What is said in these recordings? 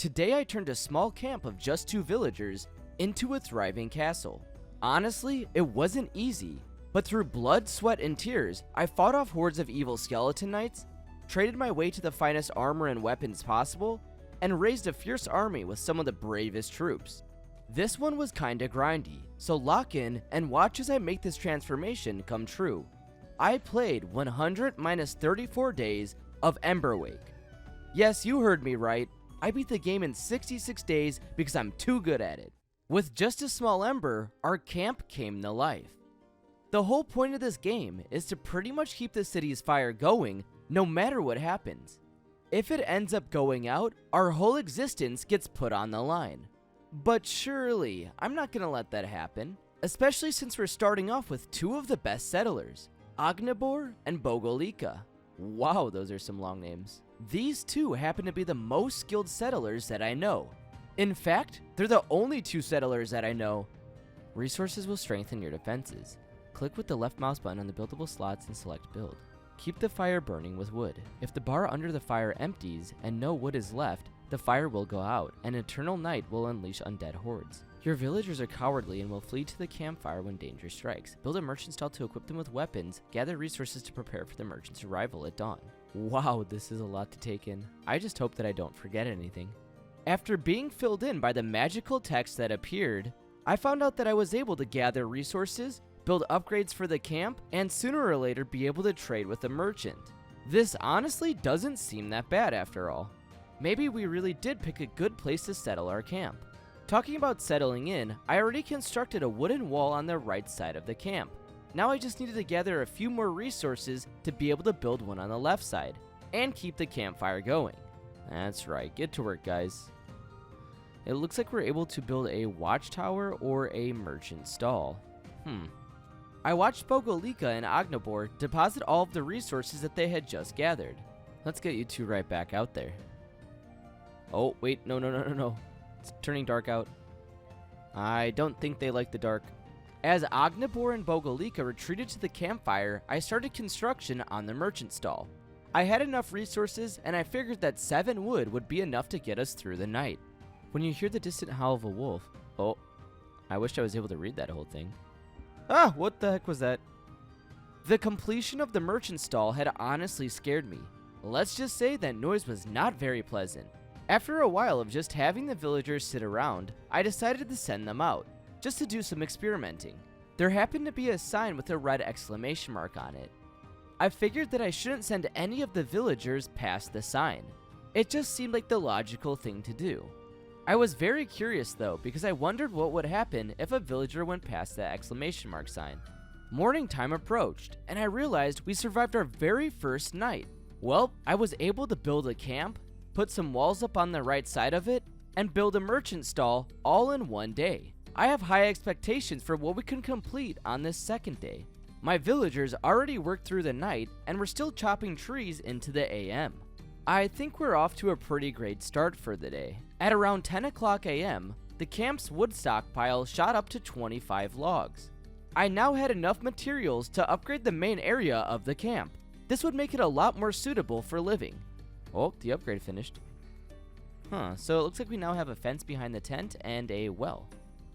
Today I turned a small camp of just 2 villagers into a thriving castle. Honestly, it wasn't easy, but through blood, sweat, and tears, I fought off hordes of evil skeleton knights, traded my way to the finest armor and weapons possible, and raised a fierce army with some of the bravest troops. This one was kinda grindy, so lock in and watch as I make this transformation come true. I played 100 minus 34 days of Emberwake. Yes, you heard me right, I beat the game in 66 days because I'm too good at it. With just a small ember, our camp came to life. The whole point of this game is to pretty much keep the city's fire going no matter what happens. If it ends up going out, our whole existence gets put on the line. But surely, I'm not gonna let that happen, especially since we're starting off with 2 of the best settlers, Ognibor and Bogolika. Wow, those are some long names. These 2 happen to be the most skilled settlers that I know. In fact, they're the only 2 settlers that I know. Resources will strengthen your defenses. Click with the left mouse button on the buildable slots and select build. Keep the fire burning with wood. If the bar under the fire empties and no wood is left, the fire will go out, and eternal night will unleash undead hordes. Your villagers are cowardly and will flee to the campfire when danger strikes. Build a merchant stall to equip them with weapons. Gather resources to prepare for the merchant's arrival at dawn. Wow, this is a lot to take in. I just hope that I don't forget anything. After being filled in by the magical text that appeared, I found out that I was able to gather resources, build upgrades for the camp, and sooner or later be able to trade with a merchant. This honestly doesn't seem that bad after all. Maybe we really did pick a good place to settle our camp. Talking about settling in, I already constructed a wooden wall on the right side of the camp. Now I just needed to gather a few more resources to be able to build one on the left side, and keep the campfire going. That's right, get to work guys. It looks like we're able to build a watchtower or a merchant stall. I watched Bogolika and Ognibor deposit all of the resources that they had just gathered. Let's get you 2 right back out there. Oh, wait, no. It's turning dark out. I don't think they like the dark. As Ognibor and Bogolika retreated to the campfire, I started construction on the merchant stall. I had enough resources, and I figured that 7 wood would be enough to get us through the night. When you hear the distant howl of a wolf... Oh, I wish I was able to read that whole thing. Ah, what the heck was that? The completion of the merchant stall had honestly scared me. Let's just say that noise was not very pleasant. After a while of just having the villagers sit around, I decided to send them out, just to do some experimenting. There happened to be a sign with a red exclamation mark on it. I figured that I shouldn't send any of the villagers past the sign. It just seemed like the logical thing to do. I was very curious though, because I wondered what would happen if a villager went past that exclamation mark sign. Morning time approached, and I realized we survived our very first night. Well, I was able to build a camp, put some walls up on the right side of it, and build a merchant stall all in one day. I have high expectations for what we can complete on this second day. My villagers already worked through the night and were still chopping trees into the AM. I think we're off to a pretty great start for the day. At around 10 o'clock AM, the camp's wood stockpile shot up to 25 logs. I now had enough materials to upgrade the main area of the camp. This would make it a lot more suitable for living. Oh, the upgrade finished. So it looks like we now have a fence behind the tent and a well.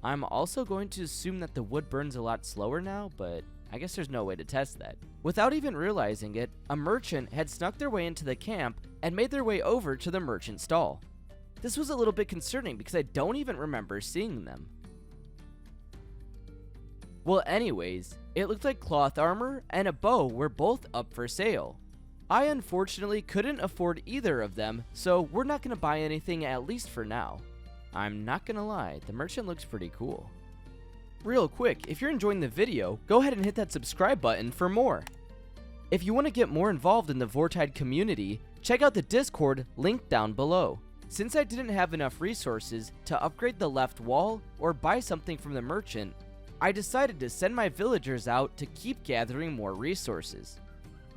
I'm also going to assume that the wood burns a lot slower now, but I guess there's no way to test that. Without even realizing it, a merchant had snuck their way into the camp and made their way over to the merchant stall. This was a little bit concerning because I don't even remember seeing them. Well anyways, it looked like cloth armor and a bow were both up for sale. I unfortunately couldn't afford either of them, so we're not going to buy anything at least for now. I'm not going to lie, the merchant looks pretty cool. Real quick, if you're enjoying the video, go ahead and hit that subscribe button for more. If you want to get more involved in the Vortide community, check out the Discord linked down below. Since I didn't have enough resources to upgrade the left wall or buy something from the merchant, I decided to send my villagers out to keep gathering more resources.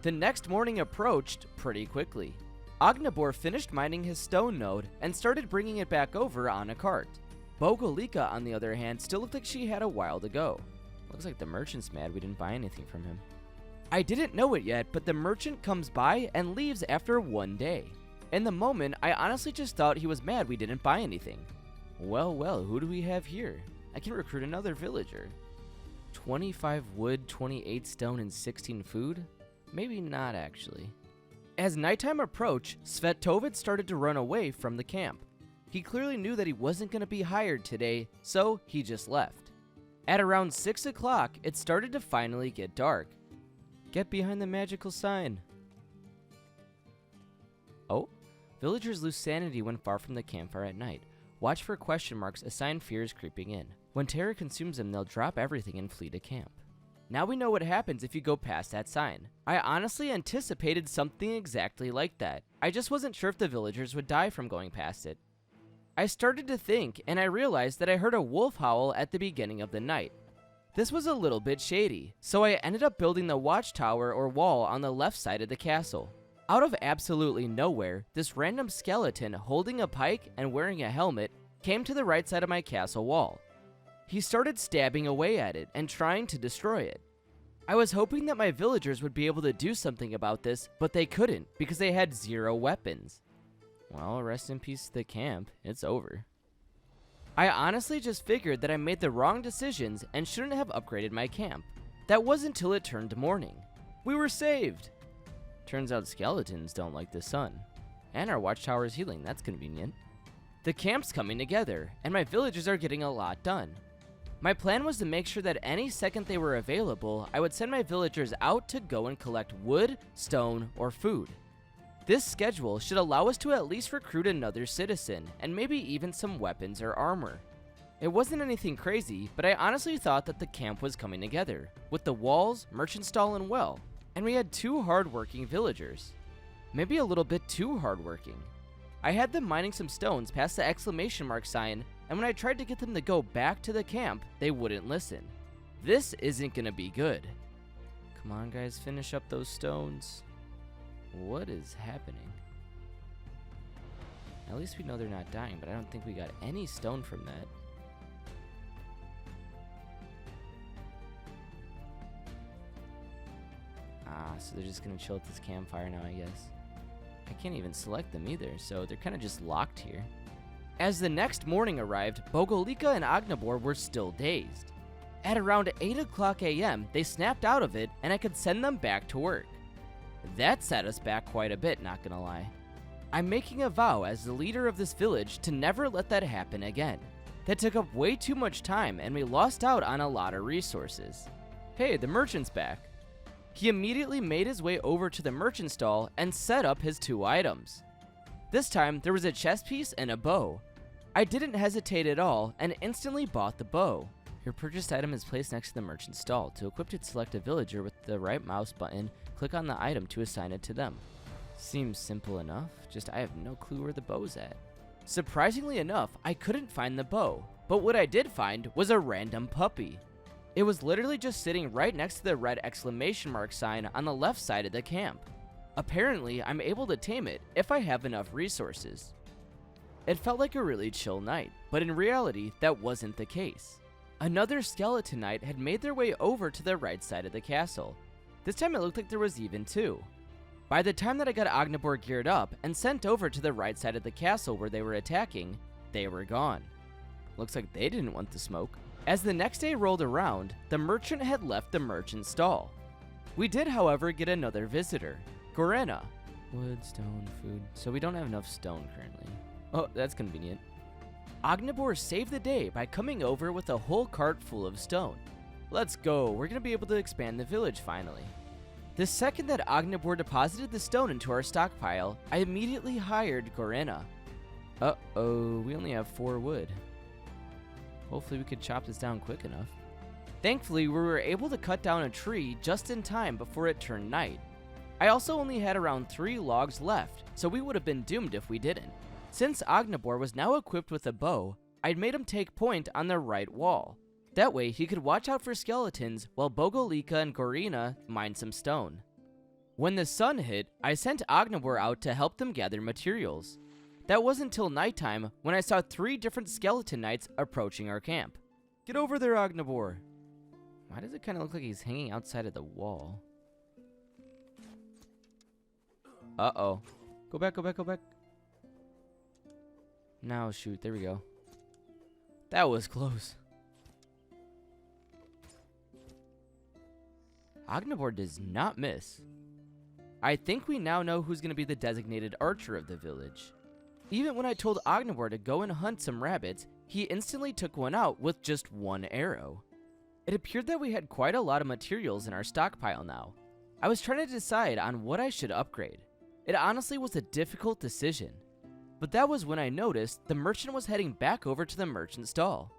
The next morning approached pretty quickly. Ognibor finished mining his stone node and started bringing it back over on a cart. Bogolika, on the other hand, still looked like she had a while to go. Looks like the merchant's mad we didn't buy anything from him. I didn't know it yet, but the merchant comes by and leaves after one day. In the moment, I honestly just thought he was mad we didn't buy anything. Well, who do we have here? I can recruit another villager. 25 wood, 28 stone, and 16 food? Maybe not, actually. As nighttime approached, Svetovid started to run away from the camp. He clearly knew that he wasn't going to be hired today, so he just left. At around 6 o'clock, it started to finally get dark. Get behind the magical sign. Oh, villagers lose sanity when far from the campfire at night. Watch for question marks, a sign fear is creeping in. When terror consumes them, they'll drop everything and flee to camp. Now we know what happens if you go past that sign. I honestly anticipated something exactly like that. I just wasn't sure if the villagers would die from going past it. I started to think, and I realized that I heard a wolf howl at the beginning of the night. This was a little bit shady, so I ended up building the watchtower or wall on the left side of the castle. Out of absolutely nowhere, this random skeleton holding a pike and wearing a helmet came to the right side of my castle wall. He started stabbing away at it and trying to destroy it. I was hoping that my villagers would be able to do something about this, but they couldn't because they had 0 weapons. Well, rest in peace to the camp. It's over. I honestly just figured that I made the wrong decisions and shouldn't have upgraded my camp. That wasn't until it turned morning. We were saved! Turns out skeletons don't like the sun. And our watchtower is healing, that's convenient. The camp's coming together, and my villagers are getting a lot done. My plan was to make sure that any second they were available, I would send my villagers out to go and collect wood, stone, or food. This schedule should allow us to at least recruit another citizen, and maybe even some weapons or armor. It wasn't anything crazy, but I honestly thought that the camp was coming together, with the walls, merchant stall, and well, and we had 2 hard-working villagers. Maybe a little bit too hard-working. I had them mining some stones past the exclamation mark sign, and when I tried to get them to go back to the camp, they wouldn't listen. This isn't gonna be good. Come on guys, finish up those stones. What is happening? At least we know they're not dying, but I don't think we got any stone from that. So they're just gonna chill at this campfire now, I guess. I can't even select them either, so they're kind of just locked here. As the next morning arrived, Bogolika and Agnabor were still dazed. At around 8 o'clock a.m., they snapped out of it, and I could send them back to work. That set us back quite a bit, not gonna lie. I'm making a vow as the leader of this village to never let that happen again. That took up way too much time, and we lost out on a lot of resources. Hey, the merchant's back. He immediately made his way over to the merchant stall and set up his 2 items. This time, there was a chest piece and a bow. I didn't hesitate at all and instantly bought the bow. Your purchased item is placed next to the merchant stall. To equip it, select a villager with the right mouse button, click on the item to assign it to them. Seems simple enough, just I have no clue where the bow's at. Surprisingly enough, I couldn't find the bow, but what I did find was a random puppy. It was literally just sitting right next to the red exclamation mark sign on the left side of the camp. Apparently, I'm able to tame it if I have enough resources. It felt like a really chill night, but in reality, that wasn't the case. Another skeleton knight had made their way over to the right side of the castle. This time it looked like there was even 2. By the time that I got Agnabor geared up and sent over to the right side of the castle where they were attacking, they were gone. Looks like they didn't want the smoke. As the next day rolled around, the merchant had left the merchant stall. We did, however, get another visitor, Gorena. Wood, stone, food. So we don't have enough stone currently. Oh, that's convenient. Agnabor saved the day by coming over with a whole cart full of stone. Let's go, we're gonna be able to expand the village finally. The second that Agnabor deposited the stone into our stockpile, I immediately hired Gorena. Uh-oh, we only have 4 wood. Hopefully we could chop this down quick enough. Thankfully, we were able to cut down a tree just in time before it turned night. I also only had around 3 logs left, so we would have been doomed if we didn't. Since Agnabor was now equipped with a bow, I'd made him take point on the right wall. That way, he could watch out for skeletons while Bogolika and Gorena mined some stone. When the sun hit, I sent Agnabor out to help them gather materials. That wasn't till nighttime when I saw 3 different skeleton knights approaching our camp. Get over there, Agnabor. Why does it kind of look like he's hanging outside of the wall? Uh-oh. Go back, go back, go back. No, shoot, there we go. That was close. Ognibor does not miss. I think we now know who's going to be the designated archer of the village. Even when I told Ognibor to go and hunt some rabbits, he instantly took one out with just one arrow. It appeared that we had quite a lot of materials in our stockpile now. I was trying to decide on what I should upgrade. It honestly was a difficult decision. But that was when I noticed the merchant was heading back over to the merchant stall.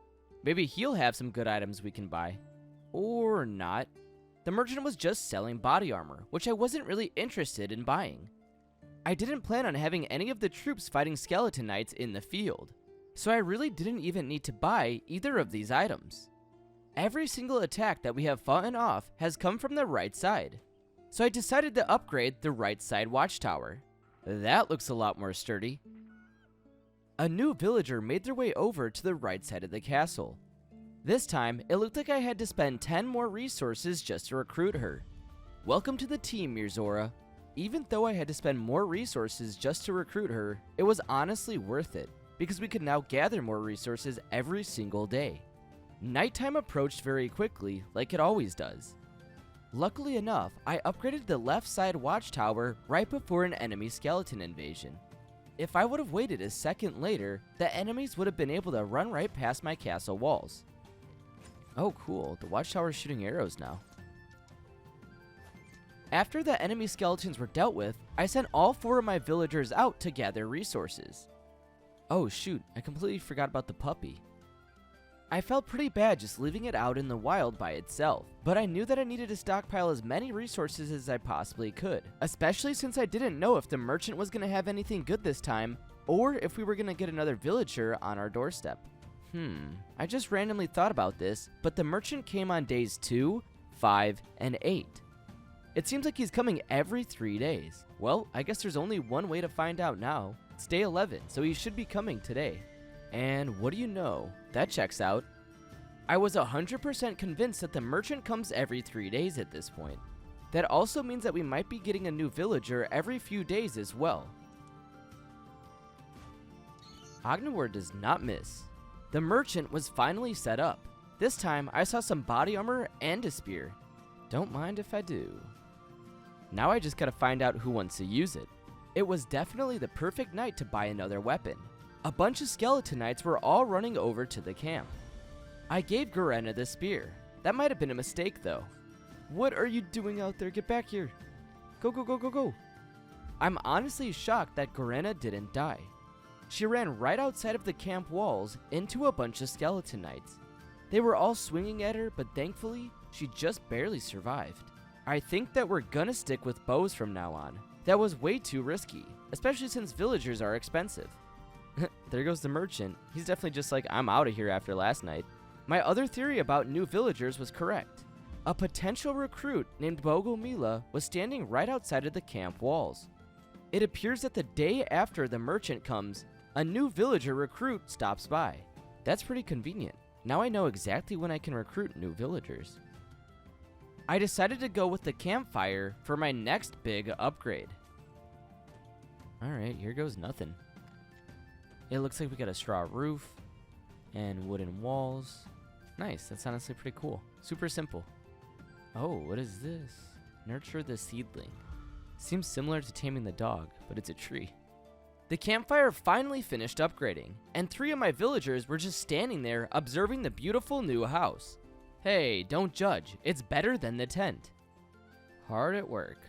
Maybe he'll have some good items we can buy. Or not. The merchant was just selling body armor, which I wasn't really interested in buying. I didn't plan on having any of the troops fighting skeleton knights in the field, so I really didn't even need to buy either of these items. Every single attack that we have fought off has come from the right side, so I decided to upgrade the right side watchtower. That looks a lot more sturdy. A new villager made their way over to the right side of the castle. This time, it looked like I had to spend 10 more resources just to recruit her. Welcome to the team, Mirzora. Even though I had to spend more resources just to recruit her, it was honestly worth it, because we could now gather more resources every single day. Nighttime approached very quickly, like it always does. Luckily enough, I upgraded the left side watchtower right before an enemy skeleton invasion. If I would have waited a second later, the enemies would have been able to run right past my castle walls. Oh cool, the watchtower is shooting arrows now. After the enemy skeletons were dealt with, I sent all 4 of my villagers out to gather resources. Oh shoot, I completely forgot about the puppy. I felt pretty bad just leaving it out in the wild by itself, but I knew that I needed to stockpile as many resources as I possibly could, especially since I didn't know if the merchant was going to have anything good this time, or if we were going to get another villager on our doorstep. I just randomly thought about this, but the merchant came on days 2, 5, and 8. It seems like he's coming every 3 days. Well, I guess there's only one way to find out now. It's day 11, so he should be coming today. And what do you know? That checks out. I was 100% convinced that the merchant comes every 3 days at this point. That also means that we might be getting a new villager every few days as well. Ognibor does not miss. The merchant was finally set up. This time, I saw some body armor and a spear. Don't mind if I do. Now I just gotta find out who wants to use it. It was definitely the perfect night to buy another weapon. A bunch of skeleton knights were all running over to the camp. I gave Garena the spear. That might have been a mistake though. What are you doing out there? Get back here. Go, go, go, go, go. I'm honestly shocked that Garena didn't die. She ran right outside of the camp walls into a bunch of skeleton knights. They were all swinging at her, but thankfully, she just barely survived. I think that we're gonna stick with bows from now on. That was way too risky, especially since villagers are expensive. There goes the merchant. He's definitely just like, I'm out of here after last night. My other theory about new villagers was correct. A potential recruit named Bogomila was standing right outside of the camp walls. It appears that the day after the merchant comes, a new villager recruit stops by. That's pretty convenient. Now I know exactly when I can recruit new villagers. I decided to go with the campfire for my next big upgrade. Alright, here goes nothing. It looks like we got a straw roof and wooden walls. Nice, that's honestly pretty cool. Super simple. Oh, what is this? Nurture the seedling. Seems similar to taming the dog, but it's a tree. The campfire finally finished upgrading, and 3 of my villagers were just standing there observing the beautiful new house. Hey, don't judge, it's better than the tent. Hard at work.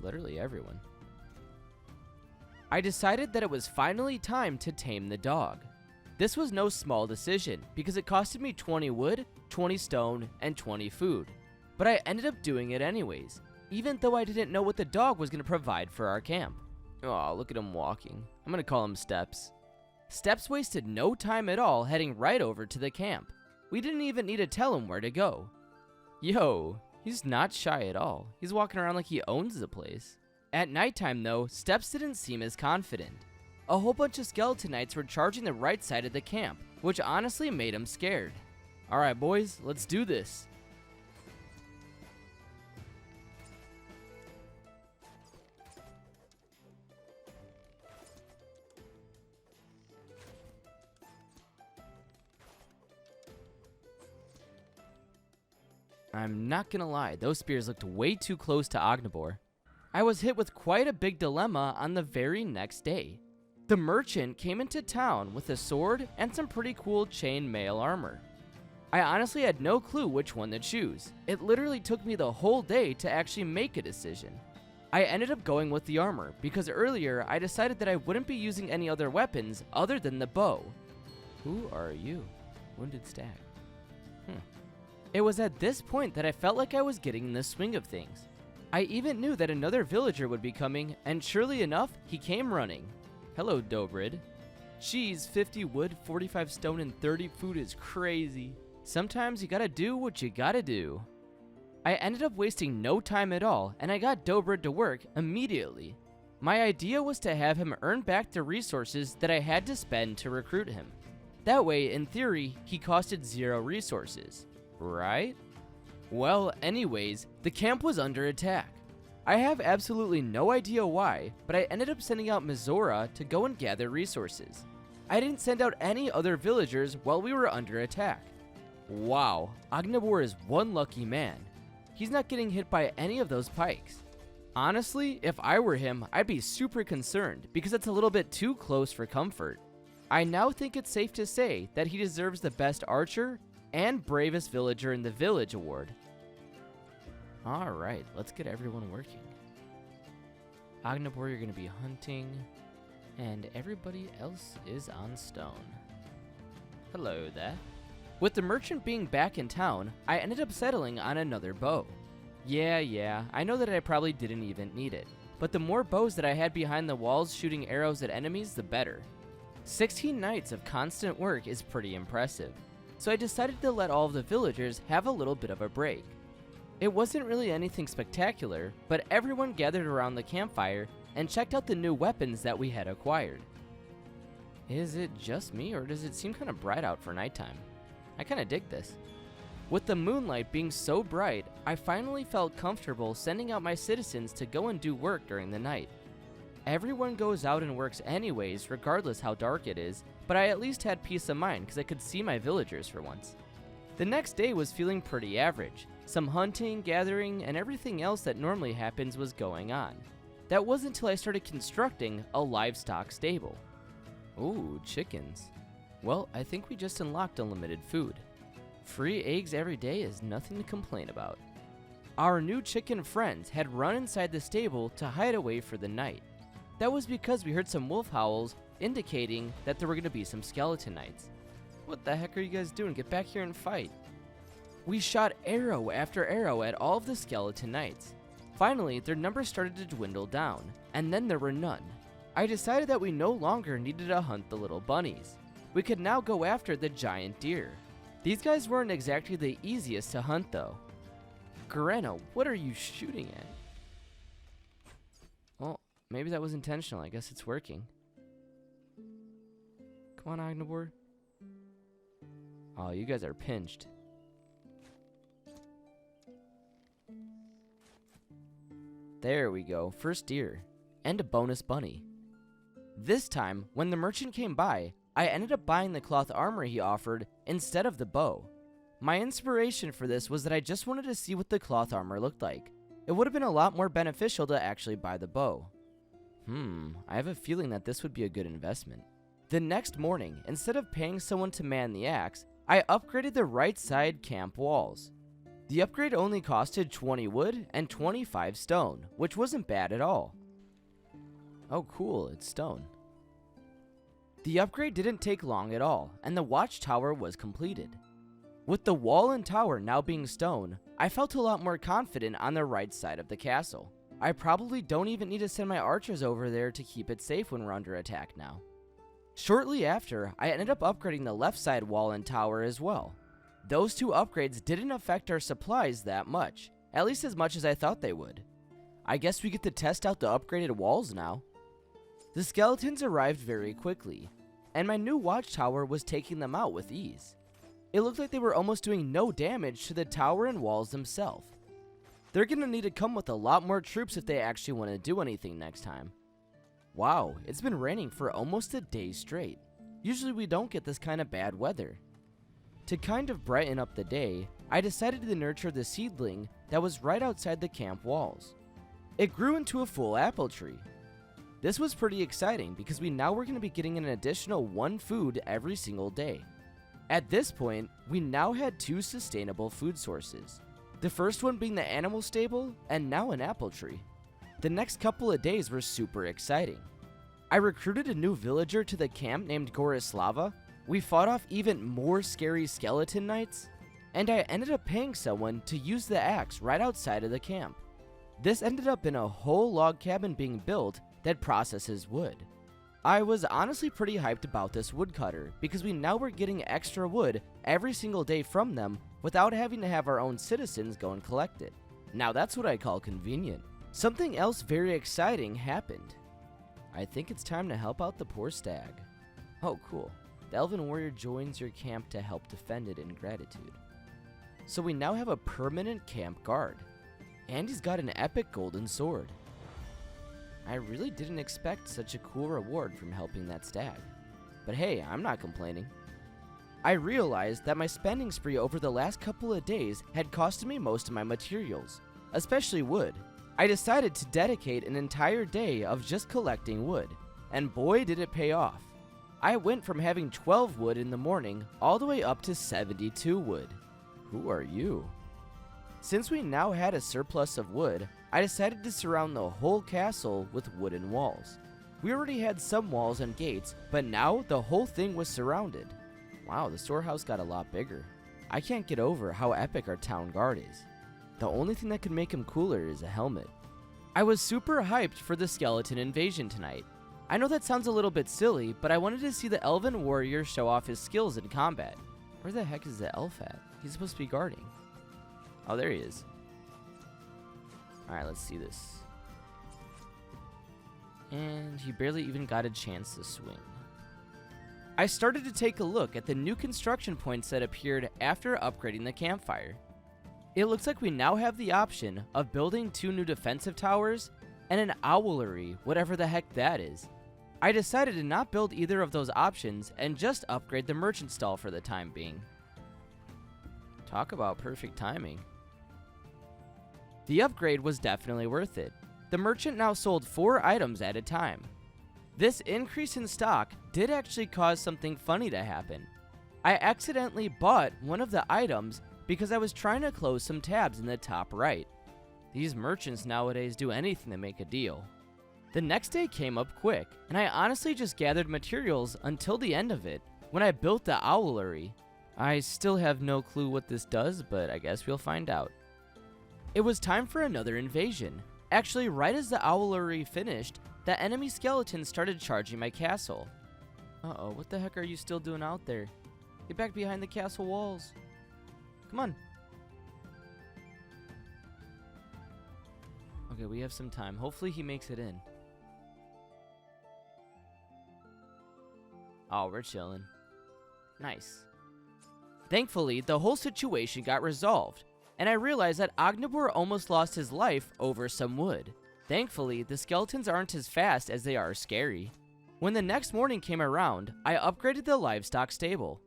Literally everyone. I decided that it was finally time to tame the dog. This was no small decision, because it costed me 20 wood, 20 stone, and 20 food. But I ended up doing it anyways, even though I didn't know what the dog was going to provide for our camp. Oh, look at him walking. I'm going to call him Steps. Steps wasted no time at all heading right over to the camp. We didn't even need to tell him where to go. Yo, he's not shy at all. He's walking around like he owns the place. At nighttime though, Steps didn't seem as confident. A whole bunch of skeleton knights were charging the right side of the camp, which honestly made him scared. Alright boys, let's do this. I'm not gonna lie, those spears looked way too close to Ognabor. I was hit with quite a big dilemma on the very next day. The merchant came into town with a sword and some pretty cool chain mail armor. I honestly had no clue which one to choose. It literally took me the whole day to actually make a decision. I ended up going with the armor because earlier I decided that I wouldn't be using any other weapons other than the bow. Who are you? Wounded stag. It was at this point that I felt like I was getting in the swing of things. I even knew that another villager would be coming, and surely enough, he came running. Hello, Dobrid. Jeez, 50 wood, 45 stone, and 30 food is crazy. Sometimes you gotta do what you gotta do. I ended up wasting no time at all, and I got Dobrid to work immediately. My idea was to have him earn back the resources that I had to spend to recruit him. That way, in theory, he costed 0 resources, right? Well, anyways, the camp was under attack. I have absolutely no idea why, but I ended up sending out Mizora to go and gather resources. I didn't send out any other villagers while we were under attack. Wow, Ognabor is one lucky man. He's not getting hit by any of those pikes. Honestly, if I were him, I'd be super concerned because it's a little bit too close for comfort. I now think it's safe to say that he deserves the best archer and bravest villager in the village award. Alright, let's get everyone working. Ognabor, you're going to be hunting, and everybody else is on stone. Hello there. With the merchant being back in town, I ended up settling on another bow. Yeah, I know that I probably didn't even need it, but the more bows that I had behind the walls shooting arrows at enemies, the better. 16 nights of constant work is pretty impressive, so I decided to let all of the villagers have a little bit of a break. It wasn't really anything spectacular, but everyone gathered around the campfire and checked out the new weapons that we had acquired. Is it just me, or does it seem kind of bright out for nighttime? I kind of dig this. With the moonlight being so bright, I finally felt comfortable sending out my citizens to go and do work during the night. Everyone goes out and works anyways, regardless how dark it is, but I at least had peace of mind because I could see my villagers for once. The next day was feeling pretty average. Some hunting, gathering, and everything else that normally happens was going on. That wasn't until I started constructing a livestock stable. Ooh, chickens. Well, I think we just unlocked unlimited food. Free eggs every day is nothing to complain about. Our new chicken friends had run inside the stable to hide away for the night. That was because we heard some wolf howls indicating that there were going to be some skeleton nights. What the heck are you guys doing? Get back here and fight. We shot arrow after arrow at all of the skeleton knights. Finally, their numbers started to dwindle down, and then there were none. I decided that we no longer needed to hunt the little bunnies. We could now go after the giant deer. These guys weren't exactly the easiest to hunt though. Garena, what are you shooting at? Well, maybe that was intentional. I guess it's working. Come on, Ognabor. Oh, you guys are pinched. There we go, first deer, and a bonus bunny. This time, when the merchant came by, I ended up buying the cloth armor he offered instead of the bow. My inspiration for this was that I just wanted to see what the cloth armor looked like. It would have been a lot more beneficial to actually buy the bow. I have a feeling that this would be a good investment. The next morning, instead of paying someone to man the axe, I upgraded the right side camp walls. The upgrade only costed 20 wood and 25 stone, which wasn't bad at all. Oh cool, it's stone. The upgrade didn't take long at all, and the watchtower was completed. With the wall and tower now being stone, I felt a lot more confident on the right side of the castle. I probably don't even need to send my archers over there to keep it safe when we're under attack now. Shortly after, I ended up upgrading the left side wall and tower as well. Those two upgrades didn't affect our supplies that much, at least as much as I thought they would. I guess we get to test out the upgraded walls now. The skeletons arrived very quickly, and my new watchtower was taking them out with ease. It looked like they were almost doing no damage to the tower and walls themselves. They're gonna need to come with a lot more troops if they actually want to do anything next time. Wow, it's been raining for almost a day straight. Usually we don't get this kind of bad weather. To kind of brighten up the day, I decided to nurture the seedling that was right outside the camp walls. It grew into a full apple tree. This was pretty exciting because we now were going to be getting an additional 1 food every single day. At this point, we now had 2 sustainable food sources. The first one being the animal stable, and now an apple tree. The next couple of days were super exciting. I recruited a new villager to the camp named Gorislava. We fought off even more scary skeleton knights, and I ended up paying someone to use the axe right outside of the camp. This ended up in a whole log cabin being built that processes wood. I was honestly pretty hyped about this woodcutter because we now were getting extra wood every single day from them without having to have our own citizens go and collect it. Now that's what I call convenient. Something else very exciting happened. I think it's time to help out the poor stag. Oh, cool. The elven warrior joins your camp to help defend it in gratitude. So we now have a permanent camp guard. And he's got an epic golden sword. I really didn't expect such a cool reward from helping that stag. But hey, I'm not complaining. I realized that my spending spree over the last couple of days had costed me most of my materials, especially wood. I decided to dedicate an entire day of just collecting wood, and boy did it pay off. I went from having 12 wood in the morning all the way up to 72 wood. Who are you? Since we now had a surplus of wood, I decided to surround the whole castle with wooden walls. We already had some walls and gates, but now the whole thing was surrounded. Wow, the storehouse got a lot bigger. I can't get over how epic our town guard is. The only thing that could make him cooler is a helmet. I was super hyped for the skeleton invasion tonight. I know that sounds a little bit silly, but I wanted to see the elven warrior show off his skills in combat. Where the heck is the elf at? He's supposed to be guarding. Oh, there he is. Alright, let's see this. And he barely even got a chance to swing. I started to take a look at the new construction points that appeared after upgrading the campfire. It looks like we now have the option of building 2 new defensive towers and an owlery, whatever the heck that is. I decided to not build either of those options and just upgrade the merchant stall for the time being. Talk about perfect timing. The upgrade was definitely worth it. The merchant now sold 4 items at a time. This increase in stock did actually cause something funny to happen. I accidentally bought one of the items because I was trying to close some tabs in the top right. These merchants nowadays do anything to make a deal. The next day came up quick, and I honestly just gathered materials until the end of it when I built the owlery. I still have no clue what this does, but I guess we'll find out. It was time for another invasion. Actually, right as the owlery finished, the enemy skeletons started charging my castle. Uh-oh, what the heck are you still doing out there? Get back behind the castle walls. Come on. Okay, we have some time. Hopefully he makes it in. Oh, we're chilling. Nice. Thankfully, the whole situation got resolved, and I realized that Ognibor almost lost his life over some wood. Thankfully, the skeletons aren't as fast as they are scary. When the next morning came around, I upgraded the livestock stable.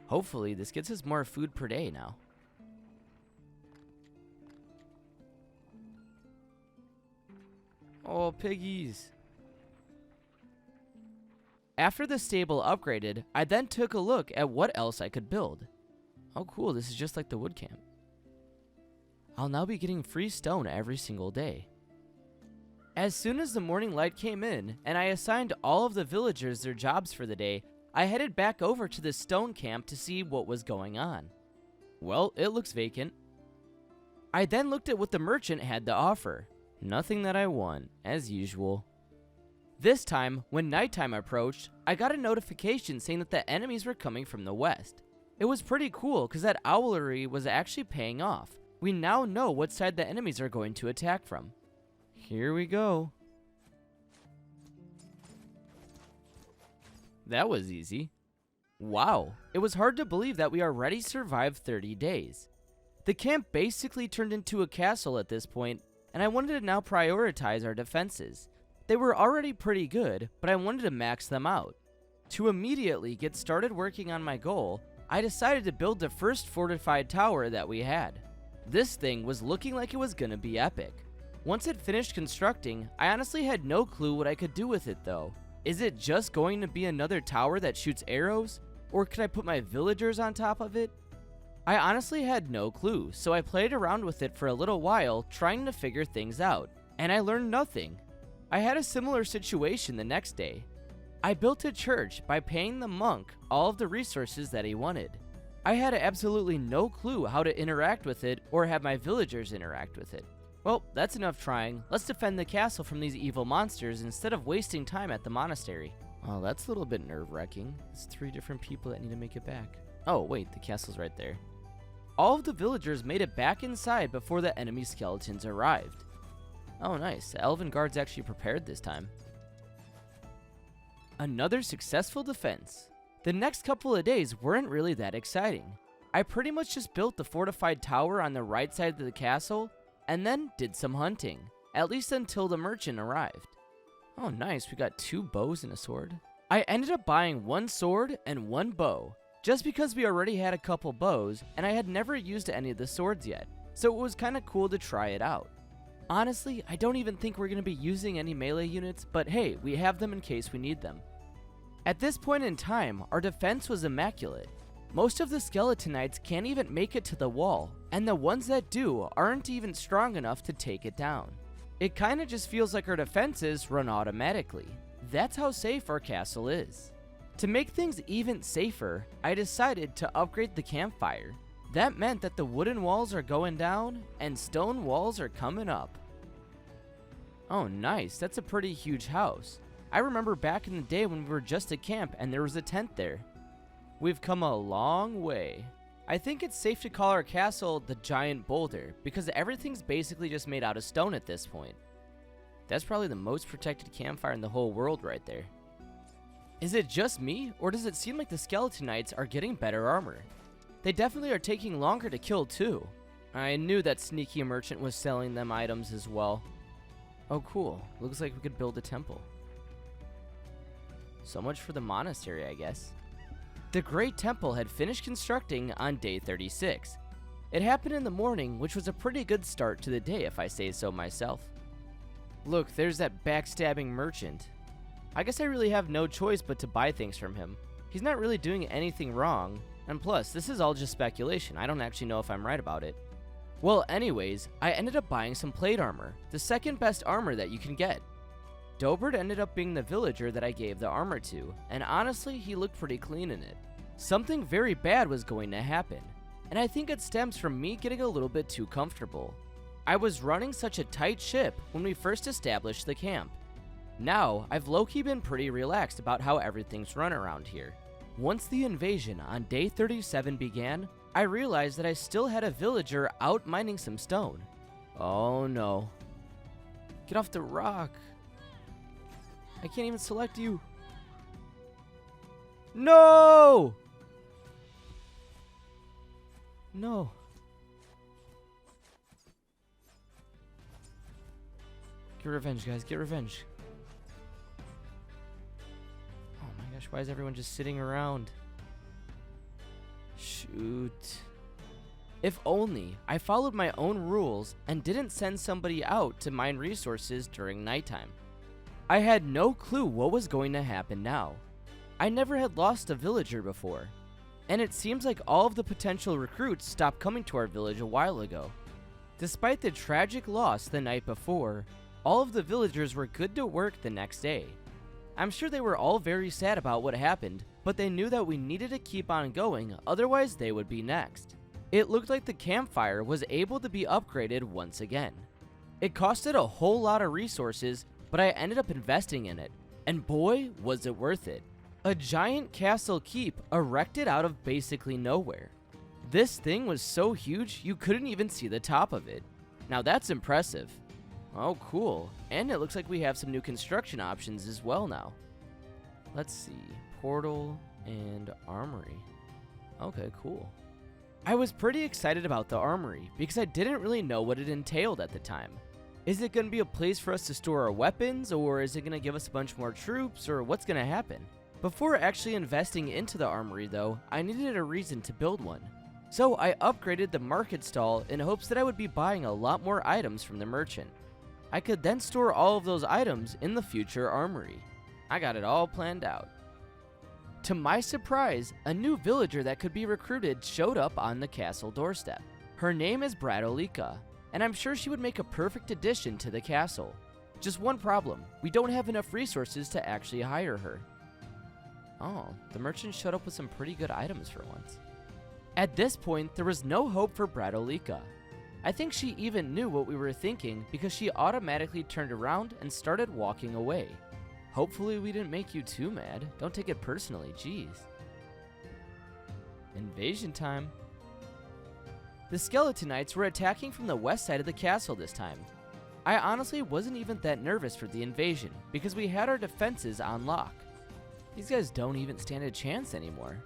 Hopefully, this gets us more food per day now. Oh, piggies. After the stable upgraded, I then took a look at what else I could build. Oh cool, this is just like the wood camp. I'll now be getting free stone every single day. As soon as the morning light came in, and I assigned all of the villagers their jobs for the day, I headed back over to the stone camp to see what was going on. Well, it looks vacant. I then looked at what the merchant had to offer. Nothing that I want, as usual. This time, when nighttime approached, I got a notification saying that the enemies were coming from the west. It was pretty cool because that owlery was actually paying off. We now know what side the enemies are going to attack from. Here we go. That was easy. Wow, it was hard to believe that we already survived 30 days. The camp basically turned into a castle at this point, and I wanted to now prioritize our defenses. They were already pretty good, but I wanted to max them out. To immediately get started working on my goal, I decided to build the first fortified tower that we had. This thing was looking like it was gonna be epic. Once it finished constructing, I honestly had no clue what I could do with it though. Is it just going to be another tower that shoots arrows? Or could I put my villagers on top of it? I honestly had no clue, so I played around with it for a little while trying to figure things out, and I learned nothing. I had a similar situation the next day. I built a church by paying the monk all of the resources that he wanted. I had absolutely no clue how to interact with it or have my villagers interact with it. Well, that's enough trying. Let's defend the castle from these evil monsters instead of wasting time at the monastery. Oh, that's a little bit nerve-wracking. It's 3 different people that need to make it back. Oh, wait, the castle's right there. All of the villagers made it back inside before the enemy skeletons arrived. Oh, nice. The elven guard's actually prepared this time. Another successful defense. The next couple of days weren't really that exciting. I pretty much just built the fortified tower on the right side of the castle and then did some hunting, at least until the merchant arrived. Oh nice, we got 2 bows and a sword. I ended up buying 1 sword and 1 bow, just because we already had a couple bows and I had never used any of the swords yet, so it was kinda cool to try it out. Honestly, I don't even think we're going to be using any melee units, but hey, we have them in case we need them. At this point in time, our defense was immaculate. Most of the skeletonites can't even make it to the wall, and the ones that do aren't even strong enough to take it down. It kinda just feels like our defenses run automatically. That's how safe our castle is. To make things even safer, I decided to upgrade the campfire. That meant that the wooden walls are going down, and stone walls are coming up. Oh nice, that's a pretty huge house. I remember back in the day when we were just a camp and there was a tent there. We've come a long way. I think it's safe to call our castle the Giant Boulder because everything's basically just made out of stone at this point. That's probably the most protected campfire in the whole world right there. Is it just me, or does it seem like the skeletonites are getting better armor? They definitely are taking longer to kill too. I knew that sneaky merchant was selling them items as well. Oh cool, looks like we could build a temple. So much for the monastery, I guess. The Great Temple had finished constructing on day 36. It happened in the morning, which was a pretty good start to the day if I say so myself. Look, there's that backstabbing merchant. I guess I really have no choice but to buy things from him. He's not really doing anything wrong, and plus, this is all just speculation. I don't actually know if I'm right about it. Well, anyways, I ended up buying some plate armor, the second best armor that you can get. Dobert ended up being the villager that I gave the armor to, and honestly, he looked pretty clean in it. Something very bad was going to happen, and I think it stems from me getting a little bit too comfortable. I was running such a tight ship when we first established the camp. Now, I've low-key been pretty relaxed about how everything's run around here. Once the invasion on day 37 began, I realized that I still had a villager out mining some stone. Oh no. Get off the rock. I can't even select you. No! No. Get revenge, guys. Get revenge. Oh my gosh, why is everyone just sitting around? Shoot. If only I followed my own rules and didn't send somebody out to mine resources during nighttime. I had no clue what was going to happen now. I never had lost a villager before, and it seems like all of the potential recruits stopped coming to our village a while ago. Despite the tragic loss the night before, all of the villagers were good to work the next day. I'm sure they were all very sad about what happened, but they knew that we needed to keep on going, otherwise they would be next. It looked like the campfire was able to be upgraded once again. It costed a whole lot of resources, but I ended up investing in it, and boy, was it worth it. A giant castle keep erected out of basically nowhere. This thing was so huge you couldn't even see the top of it. Now that's impressive. Oh cool, and it looks like we have some new construction options as well now. Let's see, portal and armory. Okay, cool. I was pretty excited about the armory because I didn't really know what it entailed at the time. Is it going to be a place for us to store our weapons, or is it going to give us a bunch more troops, or what's going to happen? Before actually investing into the armory though, I needed a reason to build one. So I upgraded the market stall in hopes that I would be buying a lot more items from the merchant. I could then store all of those items in the future armory. I got it all planned out. To my surprise, a new villager that could be recruited showed up on the castle doorstep. Her name is Bradolika, and I'm sure she would make a perfect addition to the castle. Just one problem, we don't have enough resources to actually hire her. Oh, the merchant showed up with some pretty good items for once. At this point, there was no hope for Bradolika. I think she even knew what we were thinking because she automatically turned around and started walking away. Hopefully we didn't make you too mad. Don't take it personally, jeez. Invasion time. The Skeletonites were attacking from the west side of the castle this time. I honestly wasn't even that nervous for the invasion because we had our defenses on lock. These guys don't even stand a chance anymore.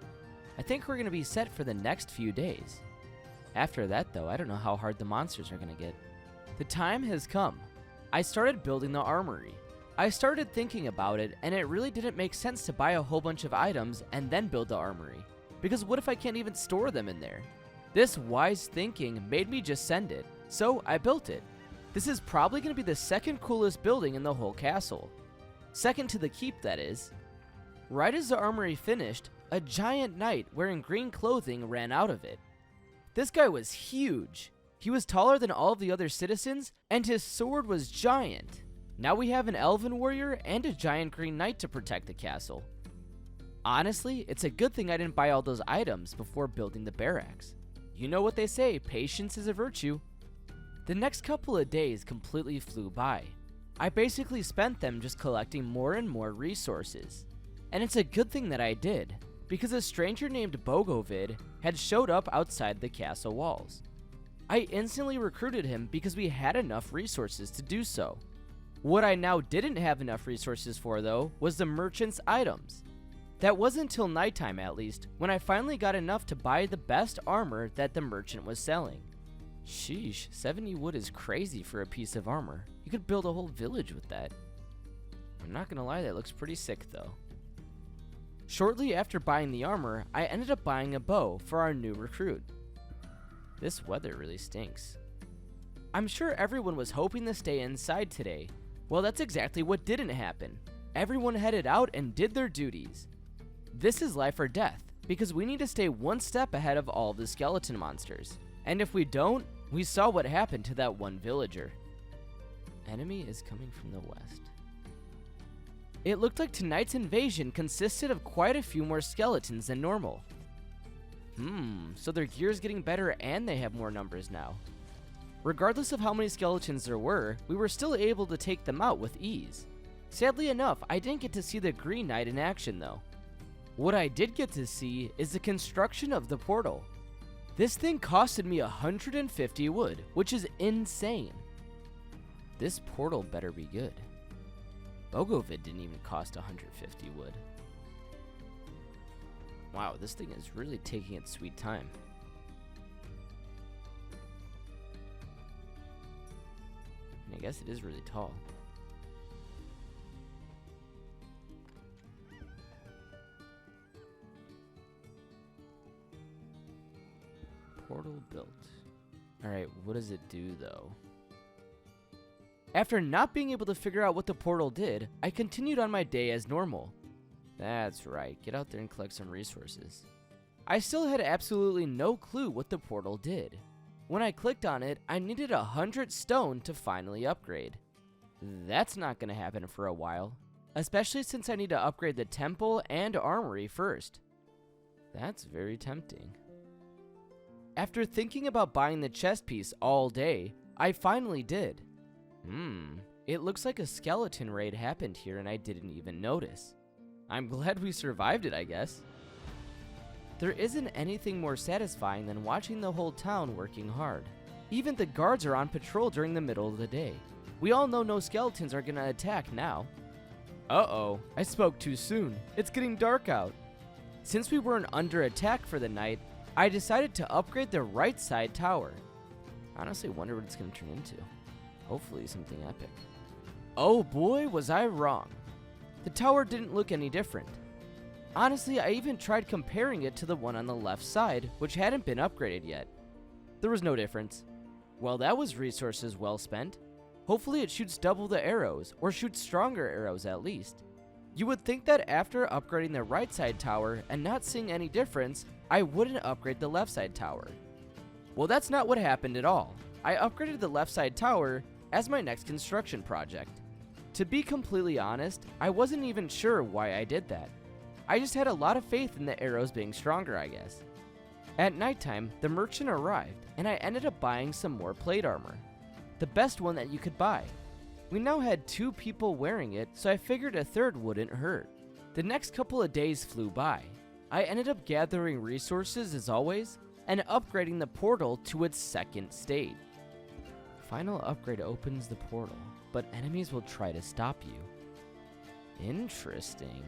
I think we're going to be set for the next few days. After that though, I don't know how hard the monsters are going to get. The time has come. I started building the armory. I started thinking about it, and it really didn't make sense to buy a whole bunch of items and then build the armory. Because what if I can't even store them in there? This wise thinking made me just send it, so I built it. This is probably going to be the second coolest building in the whole castle. Second to the keep, that is. Right as the armory finished, a giant knight wearing green clothing ran out of it. This guy was huge. He was taller than all of the other citizens, and his sword was giant. Now we have an elven warrior and a giant green knight to protect the castle. Honestly, it's a good thing I didn't buy all those items before building the barracks. You know what they say, patience is a virtue. The next couple of days completely flew by. I basically spent them just collecting more and more resources. And it's a good thing that I did, because a stranger named Bogovid had showed up outside the castle walls. I instantly recruited him because we had enough resources to do so. What I now didn't have enough resources for though was the merchant's items. That wasn't until nighttime at least, when I finally got enough to buy the best armor that the merchant was selling. Sheesh, 70 wood is crazy for a piece of armor. You could build a whole village with that. I'm not gonna lie, that looks pretty sick though. Shortly after buying the armor, I ended up buying a bow for our new recruit. This weather really stinks. I'm sure everyone was hoping to stay inside today. Well, that's exactly what didn't happen. Everyone headed out and did their duties. This is life or death, because we need to stay one step ahead of all the skeleton monsters. And if we don't, we saw what happened to that one villager. Enemy is coming from the west. It looked like tonight's invasion consisted of quite a few more skeletons than normal. So their gear is getting better and they have more numbers now. Regardless of how many skeletons there were, we were still able to take them out with ease. Sadly enough, I didn't get to see the Green Knight in action though. What I did get to see is the construction of the portal. This thing costed me 150 wood, which is insane. This portal better be good. Bogovid didn't even cost 150 wood. Wow, this thing is really taking its sweet time. I guess it is really tall. Portal built. Alright, what does it do though? After not being able to figure out what the portal did, I continued on my day as normal. That's right, get out there and collect some resources. I still had absolutely no clue what the portal did. When I clicked on it, I needed 100 stone to finally upgrade. That's not going to happen for a while, especially since I need to upgrade the temple and armory first. That's very tempting. After thinking about buying the chest piece all day, I finally did. It looks like a skeleton raid happened here and I didn't even notice. I'm glad we survived it, I guess. There isn't anything more satisfying than watching the whole town working hard. Even the guards are on patrol during the middle of the day. We all know no skeletons are gonna attack now. Uh-oh, I spoke too soon. It's getting dark out. Since we weren't under attack for the night, I decided to upgrade the right side tower. I honestly wonder what it's gonna turn into. Hopefully something epic. Oh boy, was I wrong. The tower didn't look any different. Honestly, I even tried comparing it to the one on the left side, which hadn't been upgraded yet. There was no difference. Well, that was resources well spent. Hopefully it shoots double the arrows, or shoots stronger arrows at least. You would think that after upgrading the right side tower and not seeing any difference, I wouldn't upgrade the left side tower. Well, that's not what happened at all. I upgraded the left side tower as my next construction project. To be completely honest, I wasn't even sure why I did that. I just had a lot of faith in the arrows being stronger, I guess. At nighttime, the merchant arrived, and I ended up buying some more plate armor. The best one that you could buy. We now had 2 people wearing it, so I figured a third wouldn't hurt. The next couple of days flew by. I ended up gathering resources as always, and upgrading the portal to its second state. Final upgrade opens the portal, but enemies will try to stop you. Interesting.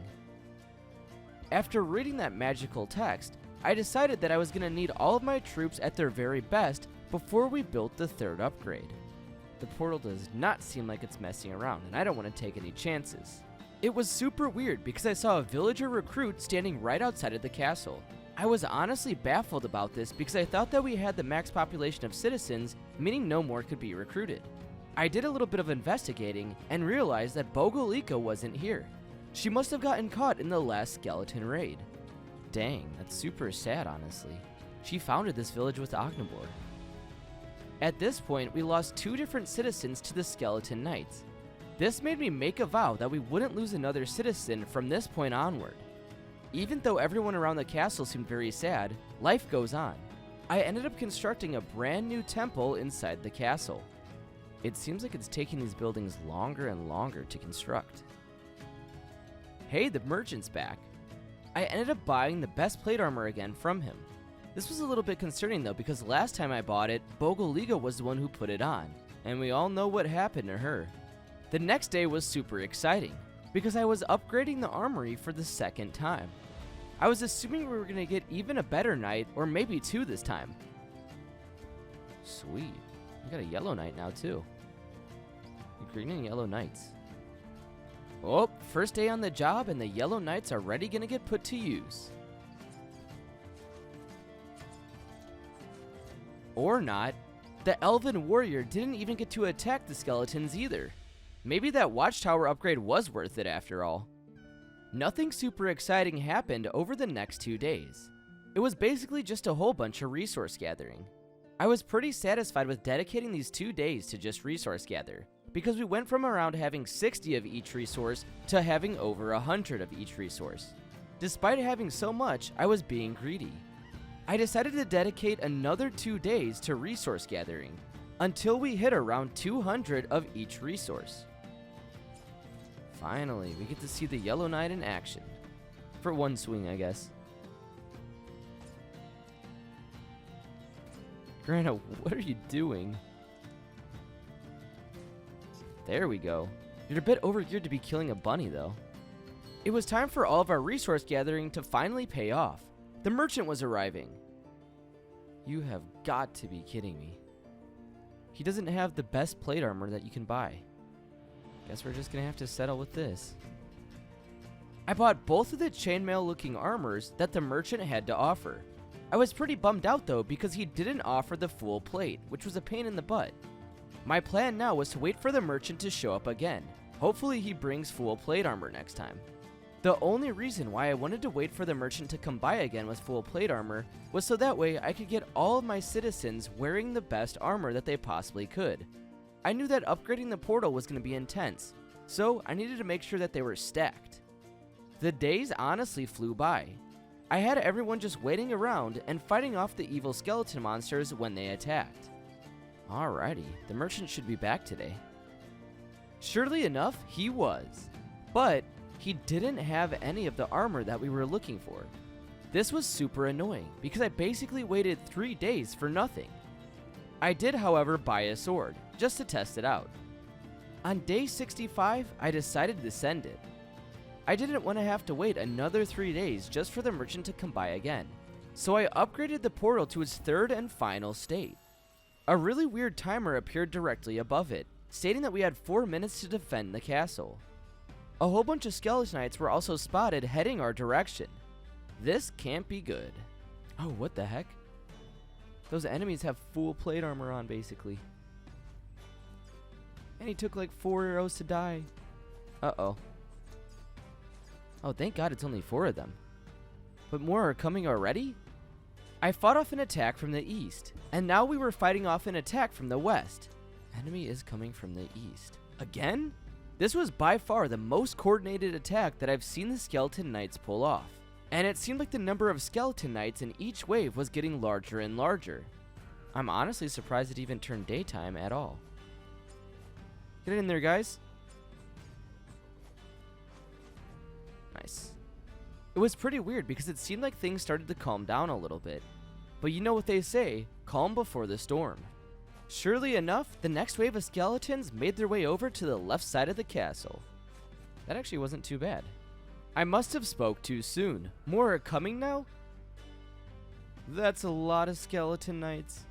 After reading that magical text, I decided that I was going to need all of my troops at their very best before we built the third upgrade. The portal does not seem like it's messing around, and I don't want to take any chances. It was super weird because I saw a villager recruit standing right outside of the castle. I was honestly baffled about this because I thought that we had the max population of citizens, meaning no more could be recruited. I did a little bit of investigating and realized that Bogolika wasn't here. She must have gotten caught in the last skeleton raid. Dang, that's super sad, honestly. She founded this village with Ognibor. At this point, we lost 2 different citizens to the Skeleton Knights. This made me make a vow that we wouldn't lose another citizen from this point onward. Even though everyone around the castle seemed very sad, life goes on. I ended up constructing a brand new temple inside the castle. It seems like it's taking these buildings longer and longer to construct. Hey, the merchant's back. I ended up buying the best plate armor again from him. This was a little bit concerning though because last time I bought it, Bogoliga was the one who put it on, and we all know what happened to her. The next day was super exciting because I was upgrading the armory for the second time. I was assuming we were going to get even a better knight, or maybe 2 this time. Sweet. We got a yellow knight now too. Green and yellow knights. Oh, first day on the job and the yellow knights are already gonna get put to use. Or not. The elven warrior didn't even get to attack the skeletons either. Maybe that watchtower upgrade was worth it after all. Nothing super exciting happened over the next 2 days. It was basically just a whole bunch of resource gathering. I was pretty satisfied with dedicating these 2 days to just resource gather, because we went from around having 60 of each resource to having over 100 of each resource. Despite having so much, I was being greedy. I decided to dedicate another 2 days to resource gathering, until we hit around 200 of each resource. Finally, we get to see the Yellow Knight in action. For one swing, I guess. Grana, what are you doing? There we go. You're a bit overgeared to be killing a bunny, though. It was time for all of our resource gathering to finally pay off. The merchant was arriving. You have got to be kidding me. He doesn't have the best plate armor that you can buy. Guess we're just gonna have to settle with this. I bought both of the chainmail looking armors that the merchant had to offer. I was pretty bummed out though because he didn't offer the full plate, which was a pain in the butt. My plan now was to wait for the merchant to show up again. Hopefully he brings full plate armor next time. The only reason why I wanted to wait for the merchant to come by again with full plate armor was so that way I could get all of my citizens wearing the best armor that they possibly could. I knew that upgrading the portal was going to be intense, so I needed to make sure that they were stacked. The days honestly flew by. I had everyone just waiting around and fighting off the evil skeleton monsters when they attacked. Alrighty, the merchant should be back today. Surely enough, he was. But he didn't have any of the armor that we were looking for. This was super annoying because I basically waited 3 days for nothing. I did, however, buy a sword, just to test it out. On day 65, I decided to send it. I didn't want to have to wait another 3 days just for the merchant to come by again, so I upgraded the portal to its third and final state. A really weird timer appeared directly above it, stating that we had 4 minutes to defend the castle. A whole bunch of Skeletonites were also spotted heading our direction. This can't be good. Oh, what the heck? Those enemies have full plate armor on, basically. And he took like 4 arrows to die. Uh-oh. Oh, thank God it's only 4 of them. But more are coming already? I fought off an attack from the east, and now we were fighting off an attack from the west. Enemy is coming from the east. Again? This was by far the most coordinated attack that I've seen the Skeleton Knights pull off. And it seemed like the number of Skeleton Knights in each wave was getting larger and larger. I'm honestly surprised it even turned daytime at all. Get in there, guys. Nice. It was pretty weird because it seemed like things started to calm down a little bit. But you know what they say, calm before the storm. Surely enough, the next wave of skeletons made their way over to the left side of the castle. That actually wasn't too bad. I must have spoke too soon. More are coming now? That's a lot of skeleton knights.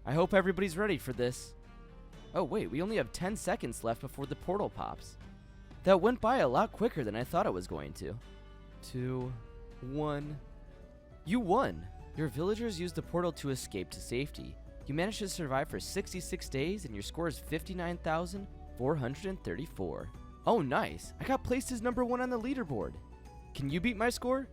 I hope everybody's ready for this. Oh wait, we only have 10 seconds left before the portal pops. That went by a lot quicker than I thought it was going to. 2, 1. You won! Your villagers used the portal to escape to safety. You managed to survive for 66 days and your score is 59,434. Oh nice, I got placed as number 1 on the leaderboard. Can you beat my score?